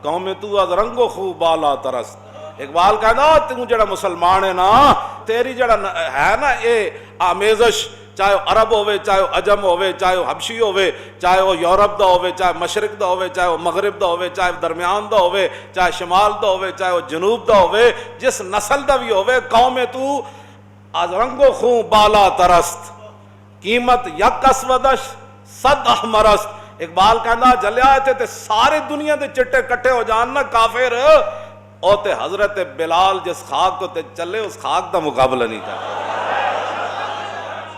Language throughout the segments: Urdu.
قوم تو از رنگو خوب بالا ترست. اقبال کہنا تو جڑا مسلمان ہے نا تیری جڑا ہے نا یہ آمیزش چاہے عرب ہوئے چاہے عجم ہوئے چاہے حبشی ہوئے چاہے وہ یورپ دا ہوئے چاہے مشرق دا ہوئے چاہے وہ مغرب دا ہوئے چاہے درمیان دا ہوئے چاہے شمال دا ہوئے چاہے وہ جنوب دا ہوئے جس نسل دا بھی ہوئے قوم تو از رنگو خون بالا ترست قیمت یک اسودش صد احمرست. اقبال کہنا جلیا تھے سارے دنیا دے چٹے کٹھے ہو جان نا کافر او تے حضرت بلال جس خاک کو تے چلے اس خاک دا مقابلہ نہیں کرتا.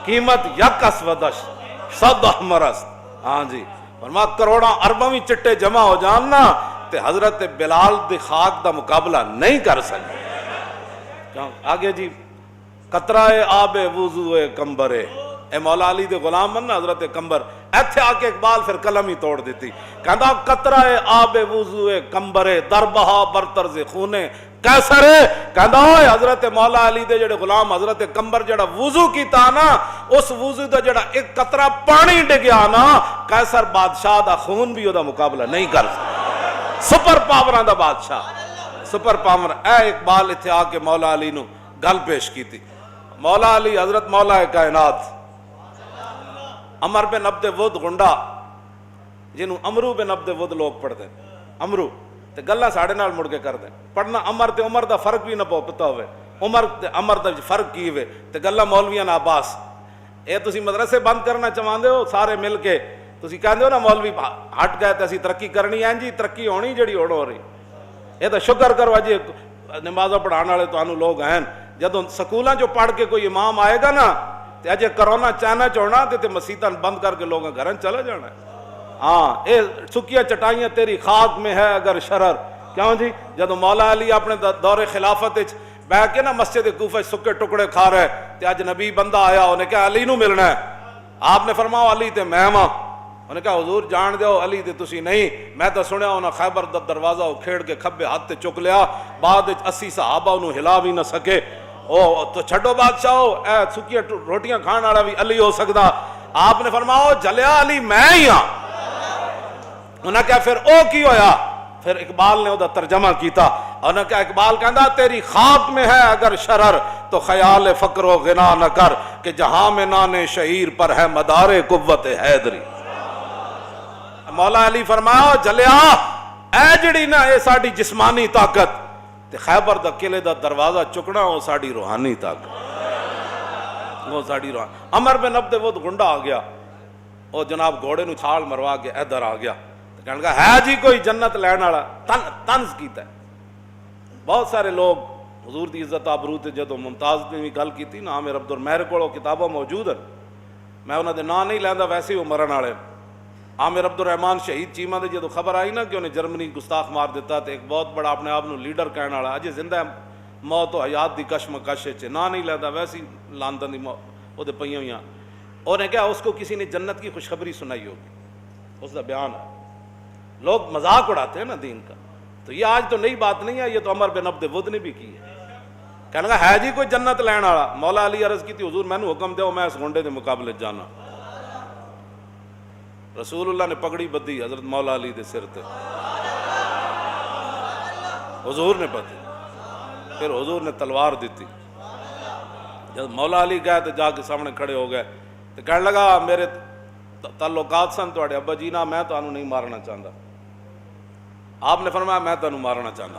قیمت یک اسودش صد احمرست. ہاں جی فرما کروڑاں ارباں بھی چٹے جمع ہو جان نا تے حضرت بلال دی خاک دا مقابلہ نہیں کر سکتے. آگے جی قطرہ آب وضو کمبرے اے مولا علی دے غلام من حضرت کمبر ایتھے آ کے اقبال پھر قلم ہی توڑ دیتی. کہندا قطرہ آب وضو کمبرے در بہا برطرز خونے کیسر کہندا حضرت مولا علی دے جڑے غلام حضرت کمبر جڑا وضو کیتا نا اس وضو دا جڑا ایک قطرہ پانی ڈگیا نا کیسر بادشاہ دا خون بھی او دا مقابلہ نہیں کر سکتا. سپر پاوراں دا بادشاہ سپر پاور. اے اقبال ایتھے آ کے مولا علی نو گل پیش کیتی. مولا علی حضرت مولا کائنات عمر بن عبد ود گنڈا جنہوں امرو بن عبد ود لوگ پڑھتے امرو تے گلا ساڑھے نال مڑ کے کر دیں پڑھنا عمر تے عمر دا فرق بھی نہ پتا ہوئے عمر تے عمر دا فرق کی ہوئے تے گلا مولویاں عباس اے تسی مدرسے بند کرنا چاہتے ہو سارے مل کے تسی کہندے ہو نا مولوی ہٹ گئے تے اسی ترقی کرنی ہے جی ترقی ہونی جڑی ہو رہی اے تو شکر کرو جی نمازاں پڑھان والے تانوں لوگ ہیں جدوں سکولاں جو پڑھ کے کوئی امام آئے گا نا تے اجے کرونا چائنا چوڑنا تے مسیتاں بند کر کے لوگاں گھراں چلا جانا ہے. ہاں اے سکیاں چٹائیاں تیری خاک میں ہے اگر شرر. کیوں جی جدوں مولا علی اپنے دور خلافت وچ بیٹھ کے نا مسجد کوفہ سکے ٹکڑے کھا رہے تے اج نبی بندہ آیا انہیں کہا علی نو ملنا ہے. آپ نے فرمایا علی تے میں ہاں. انہیں کہا حضور جان دیو علی تے تسی نہیں میں تو سنیا انہاں خیبر دا دروازہ کھیڑ کے کھبے ہاتھ تے چک لیا بعد وچ 80 صحابہ انہوں ہلا بھی نہ سکے. او تو چھڈو بادشاہ اے سکیاں روٹیاں کھان والا بھی علی ہو سکدا. آپ نے فرمایا جلیا علی میں ہی ہاں. انہاں کہا پھر او کی ہویا پھر اقبال نے دا ترجمہ کیتا. انہاں کہا اقبال کہندا تیری خاک میں ہے اگر شرر تو خیال فقر و غنا نہ کر کہ جہاں میں نان شہیر پر ہے مدار قوت حیدری. مولا علی فرمایا جلیا اے جڑی نا اے ساڈی جسمانی طاقت تے خیبر دا قلعے دا دروازہ چکنا وہ ساڈی روحانی طاقت وہ ساڈی روحانی. عمر بن عبد ود گنڈا آ گیا وہ جناب گھوڑے نو چھال مروا کے ادھر آ گیا کہنے لگا ہے جی کوئی جنت لین والا طنز کیتا ہے. بہت سارے لوگ حضور دی عزت آبرو تے جدوں ممتاز نے بھی گل کیتی نا عامر عبد میرے کول کتاباں موجود ہیں میں انہاں دے نام نہیں لیندا ویسے ہی وہ مرن والے. عامر عبد الرحمان شہید چیمہ دے جدوں خبر آئی نا کہ انہیں جرمنی گستاخ مار دیتا تے ایک بہت بڑا اپنے آپ نو لیڈر کہنے والا اجے زندہ ہے موت و حیات دی کشمکش وچ نا نہیں لیندا ویسے ہی لاندن دی او دے پئیاں ہویاں. اور نے کہا اس کو کسی نے جنت کی خوشخبری سنائی ہوگی اس دا بیان ہے. لوگ مذاق اڑاتے ہیں نا دین کا تو یہ آج تو نئی بات نہیں ہے یہ تو عمر بن عبد ود نے بھی کی ہے. کہنے لگا ہے جی کوئی جنت لین والا. مولا علی عرض کی تھی حضور میں نے حکم دیو میں اس گونڈے دے مقابلے جانا. رسول اللہ نے پگڑی بدھی حضرت مولا علی دے سر تے حضور نے بدھی پھر حضور نے تلوار دیتی. جب مولا علی گئے تو جا کے سامنے کھڑے ہو گئے تو کہنے لگا میرے تعلقات سن تواڈے ابا جی نہ میں تانوں نہیں مارنا چاہتا. آپ نے فرمایا میں تانوں مارنا چاہتا.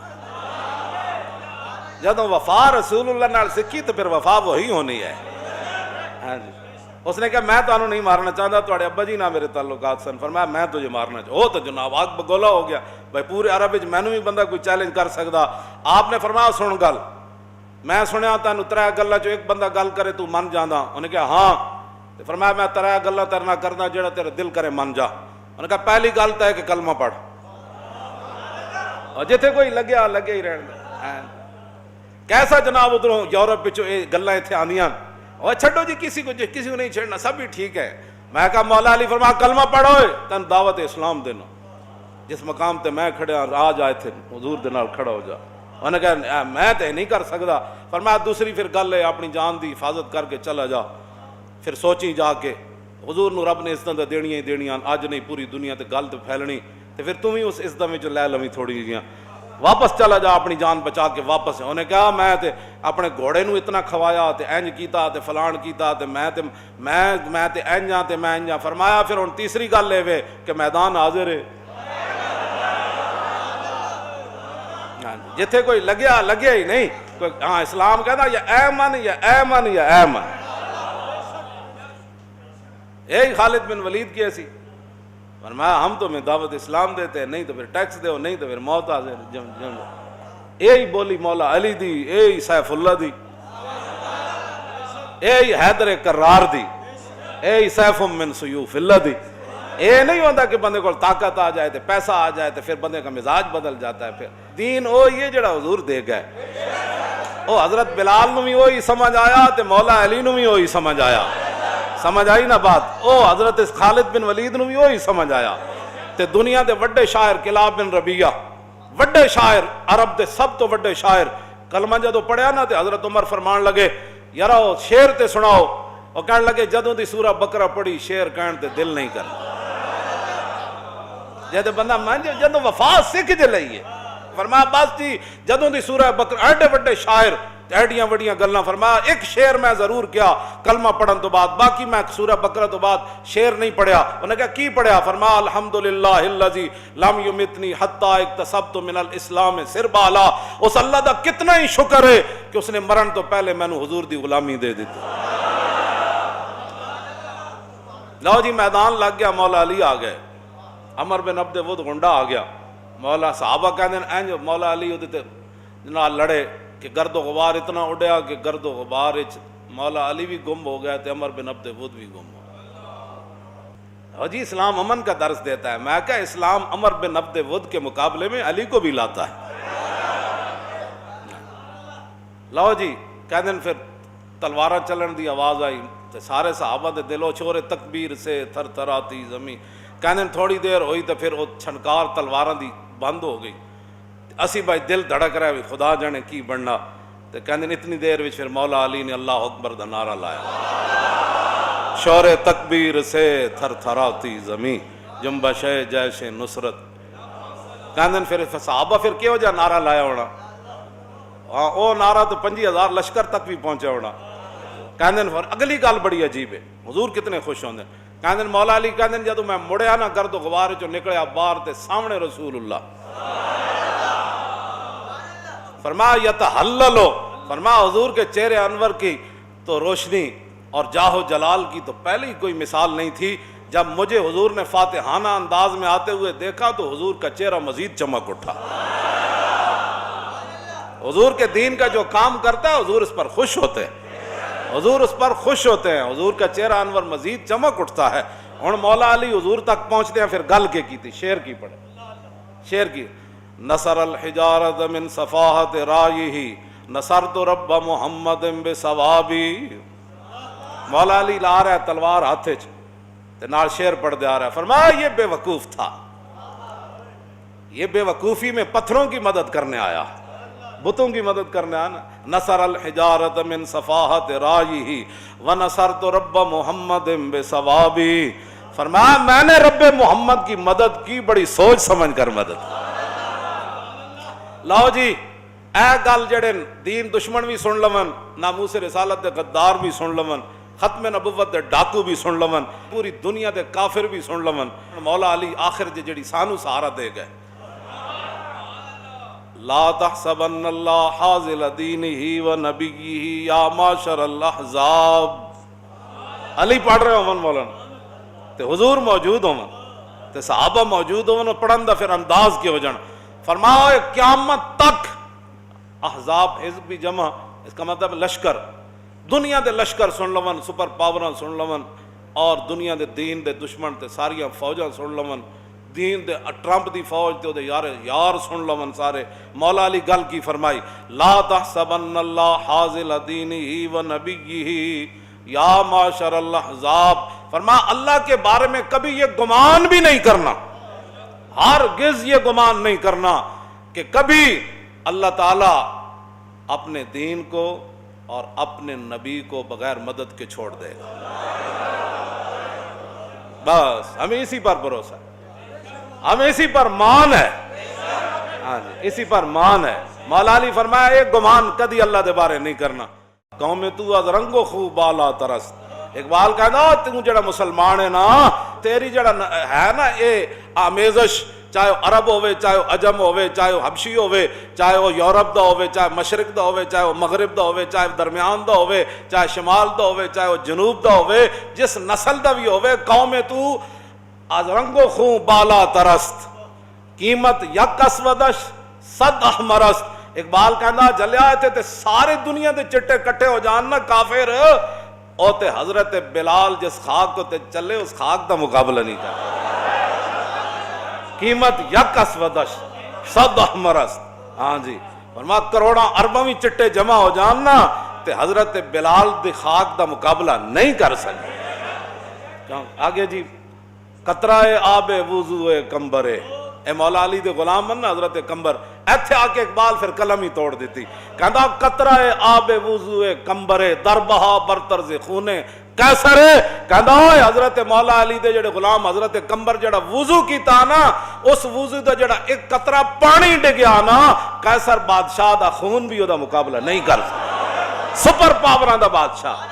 جب وفا رسول اللہ نال سکھی تو پھر وفا وہی ہونی ہے. ہاں جی اس نے کہا میں تانوں نہیں مارنا چاہتا تواڈے ابا جی نہ میرے تعلقات سن. فرمایا میں تجھے مارنا چاہتا. وہ تو جناب آگ بگولا ہو گیا بھائی پورے عرب وچ مینوں بھی بندہ کوئی چیلنج کر سکدا. آپ نے فرمایا سن گل میں سنیا تینوں 3 گلاں چوں ایک بندہ گل کرے تو من جاندا. انہیں کہا ہاں. فرمایا میں 3 گلاں تیرے نال کرنا جڑا تیرا دل کرے من جا. انہیں کہا پہلی گل تو ہے کہ کلمہ پڑھ اور جتھے کوئی لگیا لگے ہی رہن دے. کیسا جناب ادھروں یورپ وچوں یہ گلاں ایتھے آندیاں اور چھڈو جی کسی کو نہیں چھڑنا سب بھی ٹھیک ہے. میں کہا مولا علی فرمایا کلمہ پڑھو تین دعوت اسلام دینا. جس مقام تے میں کھڑیا آ جا ایتھے حضور دے نال کھڑا ہو جا. انہیں کہا میں تے نہیں کر سکدا. فرمایا دوسری پھر گل ہے اپنی جان دی حفاظت کر کے چلا جا. پھر سوچی جا کے حضور نو رب نے عزتاں تے دینیاں ہی دینیاں اج نہیں پوری دنیا تے گل تے پھیلنی. تو پھر تم ہی اس عزت میں جو لے لویں تھوڑی جیاں واپس چلا جا اپنی جان بچا کے واپس. انہیں کہا میں تے اپنے گھوڑے نو اتنا کھوایا تے اینج کیتا تے فلان کیتا تے میں تے اینجاں تے میں اینجاں. فرمایا پھر ہن تیسری گل لے وے کہ میدان حاضر ہے. جتھے کوئی لگیا ہی نہیں کوئی. ہاں اسلام کہتا یا ایمن یا ایمن یا ایمن. یہی خالد بن ولید کی ایسی. فرمایا ہم تو میں دعوت اسلام دیتے ہیں, نہیں تو پھر ٹیکس دو, نہیں تو پھر موت حاضر. یہی بولی مولا علی دی, یہی سیف اللہ دی, یہی حیدر کرار دی, یہی سیف من سیوف اللہ دی. یہ نہیں ہوتا کہ بندے کو طاقت آ جائے تو پیسہ آ جائے تو پھر بندے کا مزاج بدل جاتا ہے. پھر دین وہ یہ جڑا حضور دے گئے. وہ حضرت بلال نو بھی وہی سمجھ آیا تو مولا علی نو بھی وہی سمجھ آیا. سمجھ آئی نا بات. او حضرت خالد بن ولید نو بھی وہی سمجھ آیا. تے دنیا دے وڈے شاعر کلاب بن ربیعہ, وڈے شاعر عرب دے سب تو وڈے شاعر, کلمہ جدو پڑھیا نا تے حضرت عمر فرمان لگے یارو شعر تے سناؤ. اور کہنے لگے جدوں دی سورہ بقرہ پڑھی شعر کہن تے دل نہیں کرنا. جدو بندہ جدو وفا سکھ جے لئیے. فرمایا بس جی جدوں دی سورہ بقرہ ایڈے وڈے شاعر ایڈیاں وڈیاں گلاں. فرمایا ایک شعر میں ضرور کیا کلمہ پڑھن تو بعد, باقی میں سورہ بقرہ تو بعد شعر نہیں پڑھیا. انہوں نے کہا کی پڑھیا؟ فرمایا الحمدللہ الذی لم یمتنی حتی اکتسبت من الاسلام سربالا. اس اللہ دا کتنا ہی شکر ہے کہ اس نے مرن تو پہلے میں نے حضور دی غلامی دے دیتی. لو جی میدان لگ گیا, مولا علی آ گئے, عمر بن عبد ود گنڈا آ گیا. مولا صحابہ کہتے ہیں اینج مولا علی ادھے نال لڑے کہ گرد و غبار اتنا اڑیا کہ گرد و غبار مولا علی بھی گم ہو گیا, عمر بن عبد ود بھی گم ہو گیا. اور جی اسلام امن کا درس دیتا ہے. میں کہا اسلام عمر بن عبد ود کے مقابلے میں علی کو بھی لاتا ہے. لو جی کہتے ہیں پھر تلوارہ چلن دی آواز آئی تو سارے صحابہ دے دلو چھوڑے تکبیر سے تھر تھر آتی زمین. کہتے ہیں تھوڑی دیر ہوئی تو پھر وہ چھنکار تلواراں دی بند ہو گئی. اسی بھائی دل دھڑک رہا ہے خدا جانے کی بننا. تو کہتے ہیں اتنی دیر وچ پھر مولا علی نے اللہ اکبر دا نعرہ لایا. شور تکبیر سے تھر تھر آتی زمین جنبش جیش نصرت. کہتے ہیں پھر صحابہ پھر کیوں جا نعرہ لایا ہونا. ہاں وہ نعرہ تو 50,000 لشکر تک بھی پہنچا ہونا. کہتے ہیں پھر اگلی گل بڑی عجیب ہے, حضور کتنے خوش ہوندے. کہتے ہیں مولا علی کہتے ہیں جدو میں مڑیا نا گرد و غبار چو نکلیا باہر تے سامنے رسول اللہ. فرمایا یتحللو. فرمایا حضور کے چہرے انور کی تو روشنی اور جاہ و جلال کی تو پہلے ہی کوئی مثال نہیں تھی. جب مجھے حضور نے فاتحانہ انداز میں آتے ہوئے دیکھا تو حضور کا چہرہ مزید چمک اٹھا. حضور کے دین کا جو کام کرتا ہے حضور اس پر خوش ہوتے ہیں, حضور اس پر خوش ہوتے ہیں. حضور کا چہرہ انور مزید چمک اٹھتا ہے. اور مولا علی حضور تک پہنچتے ہیں. پھر گل کے کی تھی, شعر کی پڑھے. شعر کی نصر الحجارت من صفاحت رائہی نصرت رب محمد بثوابی. مولا علی لا رہا ہے تلوار ہاتھے تے نال شعر پڑھ دے آ رہا ہے. فرمایا یہ بے وقوف تھا, یہ بے وقوفی میں پتھروں کی مدد کرنے آیا, بتوں کی مدد کرنے آنا. نصر الحجارت من صفاحت رائہی ونصرت رب محمد بثوابی. فرمایا میں نے رب محمد کی مدد کی, بڑی سوچ سمجھ کر مدد. لاؤ جی اے گل جڑے دین دشمن بھی سن لون, ناموس رسالت دے غدار بھی سن لون, ختم نبوت دے ڈاکو بھی سن لون, پوری دنیا دے کافر بھی سن لون. مولا علی آخر جڑی سانو سہارا دے گئے. لا تحسبن اللہ حاضل دینہ و نبیہ یا معاشر الاحزاب. علی پڑھ رہے ہوں مولانا تے حضور موجود ہوں تے صحابہ موجود ہوں, پڑھن دا پھر انداز کی ہو جان. فرمایا قیامت تک احزاب, حزب بھی جمع, اس کا مطلب لشکر, دنیا دے لشکر سن لون, سپر پاوراں سن لون, اور دنیا دے دین دے دشمن تے ساریاں فوجاں سن لون, دین دے ٹرمپ دی فوج تے یار سن لون سارے. مولا علی گل کی فرمائی لا تحسبن اللہ حاضل دینہ و نبیہ یا معاشر الاحزاب. فرمایا اللہ کے بارے میں کبھی یہ گمان بھی نہیں کرنا, ہرگز یہ گمان نہیں کرنا کہ کبھی اللہ تعالیٰ اپنے دین کو اور اپنے نبی کو بغیر مدد کے چھوڑ دے گا. بس ہمیں اسی پر بھروسہ ہے. ہمیں اسی پر مان ہے. ہاں جی اسی پر مان ہے. مولا علی فرمایا ایک گمان کدی اللہ دے بارے نہیں کرنا. قوم تو از رنگو خوب بالا ترست. اقبال کہنا تو جڑا مسلمان ہے نا تیری جڑا ہے نا یہ آمیزش چاہے عرب ہوئے چاہے عجم ہوئے چاہے حبشی ہوئے چاہے وہ یورپ دا ہوئے چاہے مشرق دا ہوئے چاہے وہ مغرب دا ہوئے چاہے درمیان دا ہوئے چاہے شمال دا ہوئے چاہے وہ جنوب دا ہوئے جس نسل دا بھی ہوئے قوم تو از رنگو خون بالا ترست قیمت یک اسودش صد احمرست. اقبال کہنا جلیا تھے سارے دنیا دے چٹے کٹھے ہو جاننا کافر او تے حضرت بلال جس خاک کو تے چلے اس خاک دا مقابلہ نہیں کر. قیمت یک اسودش صد احمرست. ہاں جی فرما کروڑاں ارباں بھی چٹے جمع ہو جاننا تے حضرت بلال دی خاک دا مقابلہ نہیں کر سکے. آگے جی قطرہ آب وضو کمبرے اے مولا علی دے غلام من حضرت کمبر ایتھے آ کے اقبال پھر قلم ہی توڑ دیتی. کہندا قطرہ آب وضو کمبرے در بہا برطرز خونے کیسر ہے. کہندا حضرت مولا علی دے جڑے غلام حضرت کمبر جڑا وضو کیتا نا اس وضو دا جڑا ایک قطرہ پانی ڈگیا نا کیسر بادشاہ دا خون بھی او دا مقابلہ نہیں کر سکتا. سپر پاوراں دا بادشاہ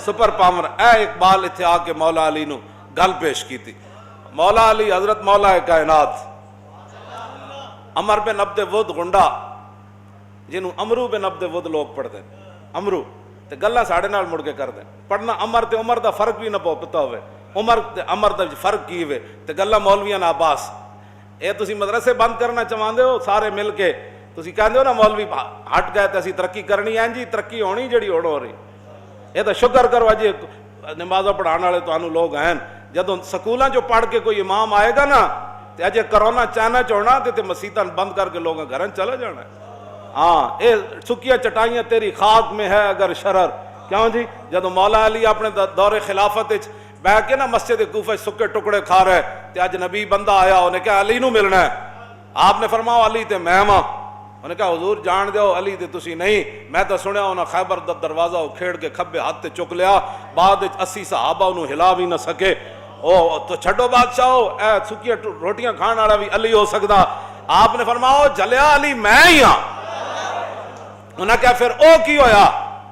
سپر پاور. اے اقبال ایتھے آ کے مولا علی نو گل پیش کیتی. مولا علی حضرت مولا کائنات عمر بن عبد ود گنڈا جنہوں امرو بن عبد ود لوگ پڑھتے ہیں امرو تے گلاں ساڑھے نال مڑ کے کر دیں پڑھنا عمر تے عمر دا فرق بھی نہ پتا ہوئے عمر تے عمر دا فرق کی ہوئے تے گلاں مولویاں نا عباس اے تسی مدرسے بند کرنا چاہندے ہو سارے مل کے تسی کہندے ہو نا مولوی ہٹ گئے تے اسی ترقی کرنی ہے جی ترقی ہونی جڑی ہوڑ ہو رہی. اے تے شکر کرو اجی نمازاں پڑھانے والے تانوں لوگ ہیں جدوں سکولاں جو پڑھ کے کوئی امام آئے گا نا تے اجے کرونا چائنا چوڑنا تے مسیتاں بند کر کے لوگاں گھراں چلا جانا ہے. ہاں اے سکیاں چٹائیاں تیری خاک میں ہے اگر شرر. کیوں جی جدوں مولا علی اپنے دور خلافت وچ بیٹھ کے نا مسجد کوفہ سکے ٹکڑے کھا رہے تے اج نبی بندہ آیا انہیں کہا علی نو ملنا ہے. آپ نے فرمایا علی تے میں ہاں. انہیں کہا حضور جان دیو علی تے تسی نہیں. میں تو سنیا انہاں خیبر دا دروازہ کھیڑ کے کھبے ہاتھ تے چک لیا بعد 80 صحابہ انہوں ہلا بھی نہ سکے. او تو چھڈو بادشاہو اے سکیاں روٹیاں کھان والا بھی علی ہو سکدا. آپ نے فرمایا جلیا علی میں ہی ہاں. انہاں کہا پھر او کی ہویا.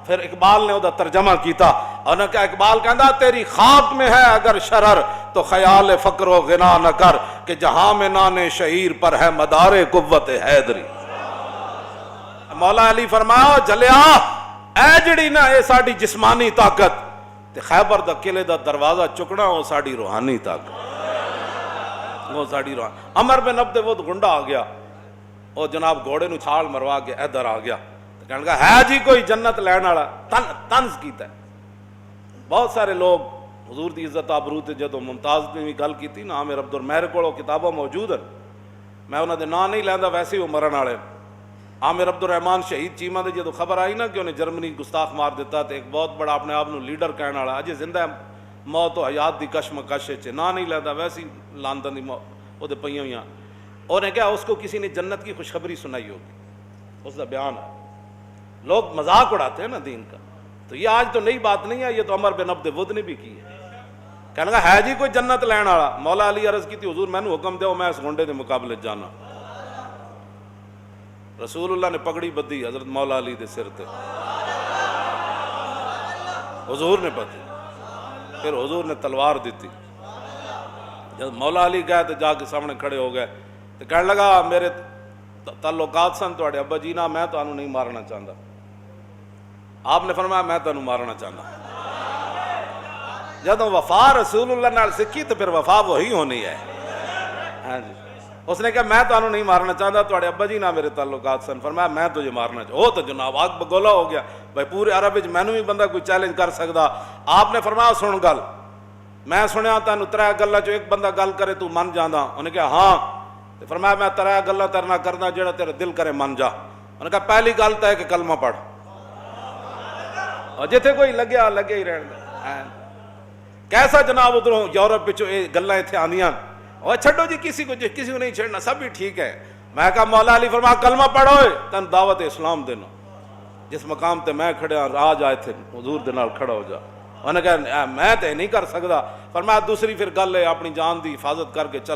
پھر اقبال نے او دا ترجمہ کیتا. انہاں کہا اقبال کہندا تیری خاک میں ہے اگر شرر تو خیال فقر و غنا نہ کر کہ جہاں میں نان شہیر پر ہے مدار قوت حیدری. مولا علی فرمایا جلیا اے جڑی نا اے ساڈی جسمانی طاقت تے خیبر دا قلعے دا دروازہ چکنا وہ ساڑی روحانی طاقت وہ ساڑی روحانی. عمر بن عبد ود گنڈا آ گیا وہ جناب گھوڑے نو چھال مروا کے ادھر آ گیا کہنے لگا ہے جی کوئی جنت لین والا طنز کیتا ہے. بہت سارے لوگ حضور دی عزت آبرو تے جدوں ممتاز نے بھی گل کیتی نا عامر عبد میرے کول کتاباں موجود ہیں میں انہاں دے نام نہیں لیندا ویسے ہی وہ مرن والے. عامر عبد الرحمان شہید چیمہ دے جدوں خبر آئی نا کہ انہیں جرمنی گستاخ مار دیتا تے ایک بہت بڑا اپنے آپ نو لیڈر کہنے والا اجے زندہ ہے موت و حیات دی کشمکش وچ نا نہیں لیندا ویسے ہی لندن دی او دے پئیاں ہویاں. اور نے کہا اس کو کسی نے جنت کی خوشخبری سنائی ہوگی اس کا بیان ہے. لوگ مذاق اڑاتے ہیں نا دین کا. تو یہ آج تو نئی بات نہیں ہے یہ تو عمر بن عبد ود نے بھی کی ہے. کہنے لگا ہے جی کوئی جنت لین والا. مولا علی عرض کی تھی حضور میں نے حکم دیو میں اس گھنڈے دے مقابلے جانا. رسول اللہ نے پگڑی بدھی حضرت مولا علی دے سر تے حضور نے بدھی پھر حضور نے تلوار دیتی. جب مولا علی گئے تو جا کے سامنے کھڑے ہو گئے تو کہنے لگا میرے تعلقات سن تواڈے ابا جی نہ میں تانوں نہیں مارنا چاہتا. آپ نے فرمایا میں تانوں مارنا چاہتا. جدوں وفا رسول اللہ نال سکھی تو پھر وفا وہی ہونی ہے. ہاں جی اس نے کہا میں تانوں نہیں مارنا چاہتا تواڈے ابا جی نہ میرے تعلقات سن. فرمایا میں تجھے مارنا چاہتا. وہ تو جناب آگ بگولا ہو گیا بھائی پورے عرب وچ مینوں بھی بندہ کوئی چیلنج کر سکدا. آپ نے فرمایا سن گل میں سنیا تینوں 3 گلاں چوں ایک بندہ گل کرے تو من جاندا. انہیں کہا ہاں. فرمایا میں 3 گلاں تیرے نال کرنا جڑا تیرا دل کرے من جا. انہیں کہا پہلی گل تو ہے کہ کلمہ پڑھ اور جتھے کوئی لگیا لگے ہی رہن دے. کیسا جناب ادھروں یورپ وچوں یہ گلاں ایتھے آندیاں اور چھڈو جی کسی کو نہیں چھڑنا سب بھی ٹھیک ہے. میں کہا مولا علی فرمایا کلمہ پڑھو تن دعوت اسلام دینا. جس مقام تے میں کھڑیا آج آئے تھے حضور دے نال کھڑا ہو جا. انہیں کہا میں تے نہیں کر سکتا. فرمایا دوسری پھر گل ہے اپنی جان دی حفاظت کر کے چل